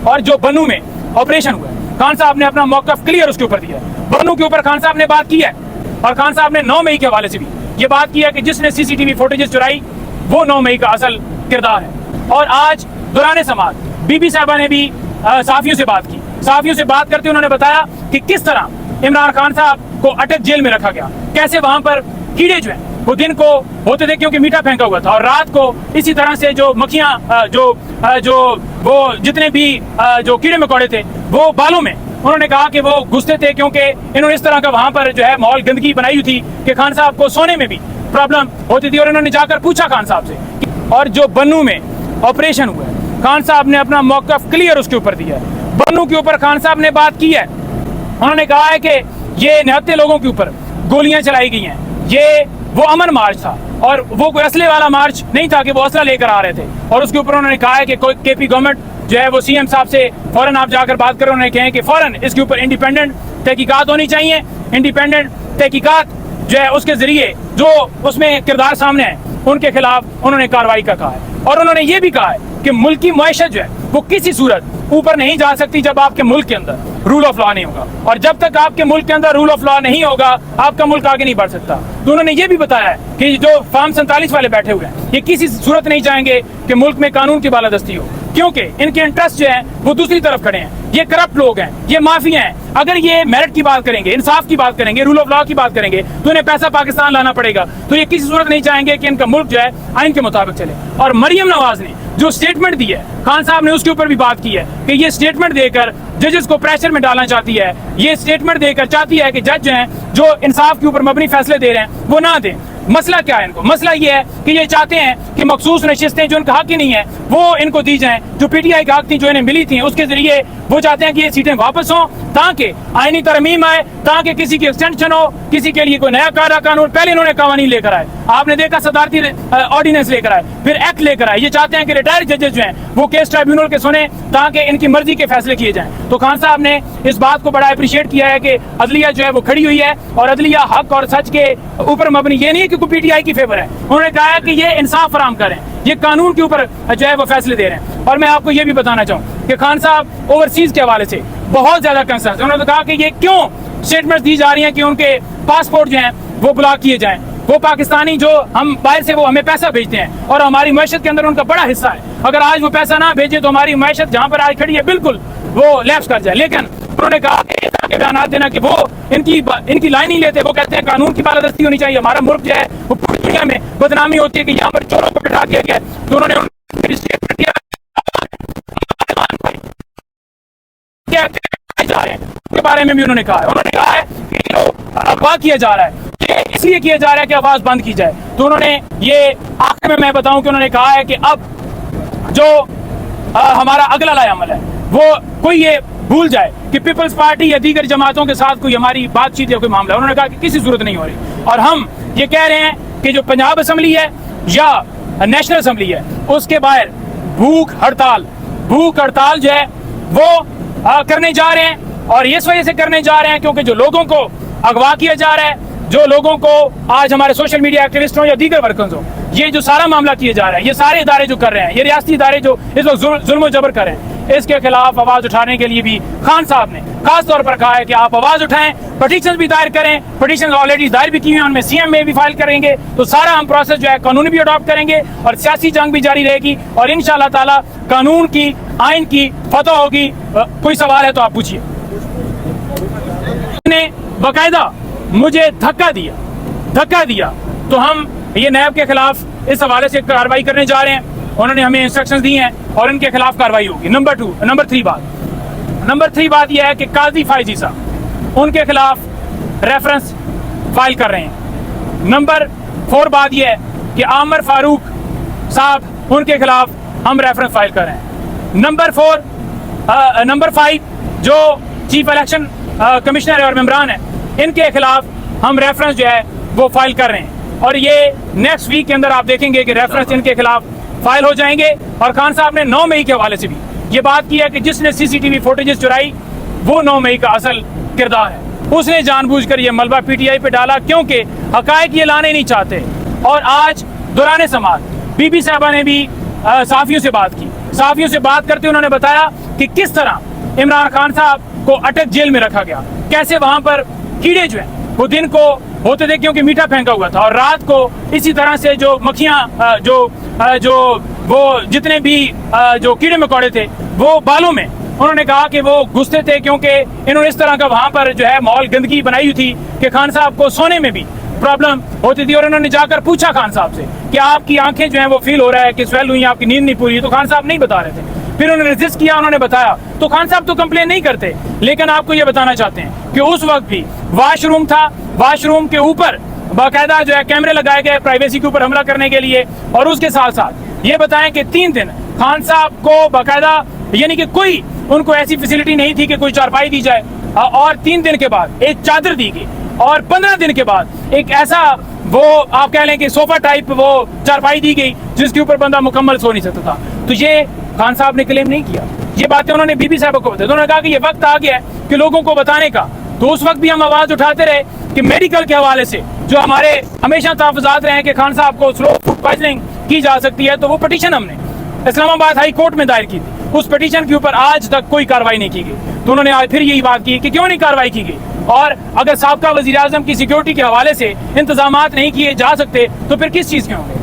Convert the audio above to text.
और जो बन्नू में ऑपरेशन हुआ है, खान साहब ने अपना मौकफ क्लियर उसके ऊपर दिया है। बन्नू के ऊपर खान साहब ने बात की है और खान साहब ने 9 मई के हवाले से भी ये बात की है कि जिसने सीसीटीवी फुटेजेस चुराई वो 9 मई का असल किरदार है। और आज दौराने समात बीबी साहबा ने भी साफियों से बात की। साफियों से बात करते उन्होंने बताया कि किस तरह इमरान खान साहब को अटक जेल में रखा गया, कैसे वहां पर कीड़े जो हैं वो दिन को होते थे क्योंकि मीठा फेंका हुआ था, और रात को इसी तरह से जो मक्खियां जो वो जितने भी जो कीड़े मकोड़े थे वो बालों में, उन्होंने कहा कि वो घुसते थे क्योंकि इन्होंने इस तरह का वहां पर जो है माहौल गंदगी बनाई हुई थी कि खान साहब को सोने में भी प्रॉब्लम होती थी। और इन्होंने जाकर पूछा खान साहब से। और जो बन्नू में ऑपरेशन हुआ है, खान साहब ने अपना मौकफ क्लियर उसके ऊपर दिया है। बन्नू के ऊपर खान साहब ने बात की है। उन्होंने कहा है कि ये निहत्थे लोगों के ऊपर गोलियां चलाई गई हैं, ये वो अमन मार्च था और वो कोई असले वाला मार्च नहीं था कि वो असला लेकर आ रहे थे। और उसके ऊपर उन्होंने कहा है कि केपी गवर्नमेंट जो है वो सीएम साहब से फौरन आप जाकर बात करें। उन्होंने कहा कि फौरन इसके ऊपर इंडिपेंडेंट तहकीकात होनी चाहिए। इंडिपेंडेंट तहकीकात जो है उसके जरिए जो उसमें किरदार सामने है उनके खिलाफ उन्होंने कार्रवाई का कहा है। और उन्होंने ये भी कहा है कि मुल्क की मईशत जो है वो किसी सूरत ऊपर नहीं जा सकती जब आपके मुल्क के अंदर रूल ऑफ लॉ नहीं होगा, और जब तक आपके मुल्क के अंदर रूल ऑफ लॉ नहीं होगा आपका मुल्क आगे नहीं बढ़ सकता। तो उन्होंने ये भी बताया है कि जो फार्म 47 वाले बैठे हुए हैं ये किसी सूरत नहीं चाहेंगे कि मुल्क में कानून की बालादस्ती हो, क्योंकि इनके इंटरेस्ट जो है वो दूसरी तरफ खड़े हैं। ये करप्ट लोग हैं, ये माफिया हैं। अगर ये मेरिट की बात करेंगे, इंसाफ की बात करेंगे, रूल ऑफ लॉ की बात करेंगे तो इन्हें पैसा पाकिस्तान लाना पड़ेगा। तो ये किसी सूरत नहीं चाहेंगे कि इनका मुल्क जो है आइन के मुताबिक चले। और मरियम नवाज ने जो स्टेटमेंट दी है, खान साहब ने उसके ऊपर भी बात की है कि ये स्टेटमेंट देकर जजेस को प्रेशर में डालना चाहती है। ये स्टेटमेंट देकर चाहती है कि जज जो हैं जो इंसाफ के ऊपर मबनी फैसले दे रहे हैं वो ना दें। मसला क्या है इनको? मसला ये है कि ये चाहते हैं कि मखसूस नशिस्तें जो इनका हक ही नहीं है वो इनको दी जाएं, जो पीटीआई का हक थी जो इन्हें मिली थी उसके जरिए वो चाहते हैं कि ये सीटें वापस हों ताकि आईनी तरमीम आए, ताकि किसी की एक्सटेंशन हो, किसी के लिए कोई नया कानून। पहले इन्होंने कानून लेकर आए, आपने देखा सदारती ऑर्डिनेंस लेकर आए, फिर एक्ट लेकर आए। ये चाहते हैं कि रिटायर्ड जजेस जो हैं वो केस ट्राइब्यूनल के सुने ताकि इनकी मर्जी के फैसले किए जाएं। तो खान साहब ने इस बात को बड़ा अप्रिशिएट किया है कि अदलिया जो है वो खड़ी हुई है और अदलिया हक और सच के ऊपर मबनी, ये नहीं है कि कोई पीटीआई की फेवर है। उन्होंने कहा है कि ये इंसाफ फराम करें, ये कानून के ऊपर जो है वो फैसले दे रहे हैं। और मैं आपको ये भी बताना चाहूँ कि खान साहब ओवरसीज के हवाले से बहुत ज्यादा कंसर्न। उन्होंने कहा कि ये क्यों स्टेटमेंट दी जा रही हैं कि उनके पासपोर्ट जो हैं वो ब्लॉक किए जाएं। वो पाकिस्तानी जो हम बाहर से वो हमें पैसा भेजते हैं और हमारी मैशत के अंदर उनका बड़ा हिस्सा है। अगर आज वो पैसा ना भेजे तो हमारी मैशत जहाँ पर आज खड़ी है बिल्कुल वो लैप्स कर जाए। लेकिन उन्होंने कहा कि बयान देना कि वो इनकी लाइन ही लेते। वो कहते हैं कानून की बालादस्ती होनी चाहिए। हमारा मुल्क जो है वो पूरी दुनिया में बदनामी होती है कि यहाँ पर चोरों को बिठा दिया गया। तो उन्होंने के बारे में भी उन्होंने कहा है। उन्होंने कहा है कि अगवा किया जा रहा है इसलिए किया जा रहा है कि आवाज बंद की जाए। तो उन्होंने ये आखिर में मैं बताऊं कि उन्होंने कहा है कि अब जो हमारा अगला लाएअमल है वो कोई ये भूल जाए कि पीपल्स पार्टी या दीगर जमातों के साथ कोई हमारी बातचीत या कोई मामला। उन्होंने कहा कि किसी सूरत नहीं हो रही। और हम ये कह रहे हैं कि जो पंजाब असम्बली है या नेशनल असम्बली है उसके बाहर भूख हड़ताल जो है वो करने जा रहे हैं। और इस वजह से करने जा रहे हैं क्योंकि जो लोगों को अगवा किया जा रहा है, जो लोगों को आज हमारे सोशल मीडिया एक्टिविस्ट हो या दीगर वर्कर्स हो, ये जो सारा मामला किया जा रहा है, ये सारे इदारे जो कर रहे हैं, ये रियासती इदारे जो इस वक्त जुल्म जबर कर रहे हैं, इसके खिलाफ आवाज उठाने के लिए भी खान साहब ने खास तौर पर कहा है कि आप आवाज उठाएं, पिटीशन भी दायर करें। पिटीशन ऑलरेडी दायर भी की हुई हैं, उनमें सीएम में भी फाइल करेंगे। तो सारा हम प्रोसेस जो है कानूनी भी अडॉप्ट करेंगे और सियासी जंग भी जारी रहेगी और इंशाअल्लाह ताला कानून की आइन की फतह होगी। कोई सवाल है तो आप पूछिए। ने बाकायदा मुझे धक्का दिया तो हम ये नैब के खिलाफ इस हवाले से कार्रवाई करने जा रहे हैं। उन्होंने हमें इंस्ट्रक्शंस दी हैं और इनके खिलाफ कार्रवाई होगी। नंबर थ्री बात यह है कि काजी फायजी साहब उनके खिलाफ रेफरेंस फाइल कर रहे हैं। नंबर 4 बात यह है कि आमिर फारूक साहब उनके खिलाफ हम रेफरेंस फाइल कर रहे हैं। नंबर 5 जो चीफ इलेक्शन कमिश्नर है और मेंबरान है, इनके खिलाफ हम रेफरेंस जो है वो फाइल कर रहे हैं। और ये नेक्स्ट वीक के अंदर आप देखेंगे कि रेफरेंस इनके खिलाफ फाइल हो जाएंगे। और खान साहब ने 9 मई के हवाले से भी ये बात की है कि जिसने सीसीटीवी फुटेजेस चुराई वो 9 मई का असल किरदार है। उसने जानबूझकर ये मलबा पीटीआई पे डाला क्योंकि हकायक ये लाने नहीं चाहते। और आज दौराने समात बीबी साहबा ने भी साफियों से बात की। साफियों से बात करते उन्होंने बताया कि किस तरह इमरान खान साहब को अटक जेल में रखा गया, कैसे वहां पर कीड़े जो हैं वो दिन को होते थे क्योंकि मीठा फेंका हुआ था, और रात को इसी तरह से जो मक्खियां जो वो जितने भी जो कीड़े मकोड़े थे वो बालों में, उन्होंने कहा कि वो घुसते थे क्योंकि इन्होंने इस तरह का वहां पर जो है माहौल गंदगी बनाई हुई थी कि खान साहब को सोने में भी प्रॉब्लम होती थी। और इन्होंने जाकर पूछा खान साहब से कि आपकी आंखें जो हैं वो फील हो रहा है कि स्वेल हुई, आपकी नींद नहीं पूरी, तो खान साहब नहीं बता रहे थे। फिर उन्होंने रेजिस्ट किया, उन्होंने बताया, तो खान साहब तो कंप्लेन नहीं करते, लेकिन आपको ये बताना चाहते हैं कि उस वक्त भी वाशरूम था, वाशरूम के ऊपर बाकायदा जो है कैमरे लगाए गए प्राइवेसी के ऊपर हमला करने के लिए। और उसके साथ साथ ये बताएं कि 3 दिन खान साहब को बाकायदा यानी कि कोई उनको ऐसी फैसिलिटी नहीं थी कि कोई चारपाई दी जाए, और 3 दिन के बाद एक चादर दी गई, और 15 दिन के बाद एक ऐसा वो आप कह लें कि सोफा टाइप वो चारपाई दी गई जिसके ऊपर बंदा मुकम्मल सो नहीं सकता था। तो ये खान साहब ने क्लेम नहीं किया, ये बातें उन्होंने बीबी साहब को बताई। उन्होंने कहा कि ये वक्त आ गया है कि लोगों को बताने का। तो उस वक्त भी हम आवाज उठाते रहे कि मेडिकल के हवाले से जो हमारे हमेशा तहफ़्फ़ुज़ात रहे हैं कि खान साहब को स्लो फूड पॉइजनिंग की जा सकती है, तो वो पिटीशन हमने इस्लामाबाद हाई कोर्ट में दायर की थी। उस पिटीशन के ऊपर आज तक कोई कार्रवाई नहीं की गई। तो उन्होंने आज फिर यही बात की कि क्यों नहीं कार्रवाई की गई, और अगर साबका वज़ीर आज़म की सिक्योरिटी के हवाले से इंतजामात नहीं किए जा सकते तो फिर किस चीज़ के होंगे।